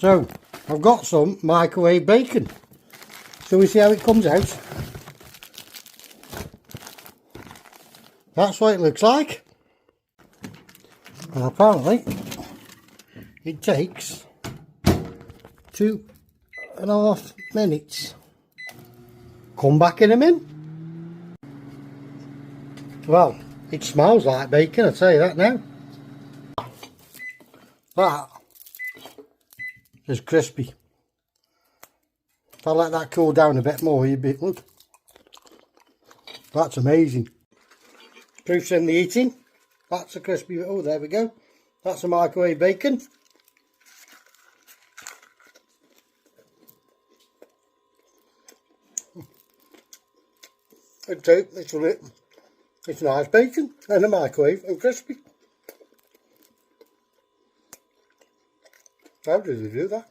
So, I've got some microwave bacon. So we see how it comes out. That's what it looks like. And apparently, it takes 2.5 minutes. Come back in a minute. Well, it smells like bacon, I'll tell you that now. That is crispy. If I let that cool down a bit more, you'd be, look. That's amazing. Proof's in the eating. That's a crispy, oh there we go. That's a microwave bacon. It's nice bacon and a microwave and crispy. How did they do that?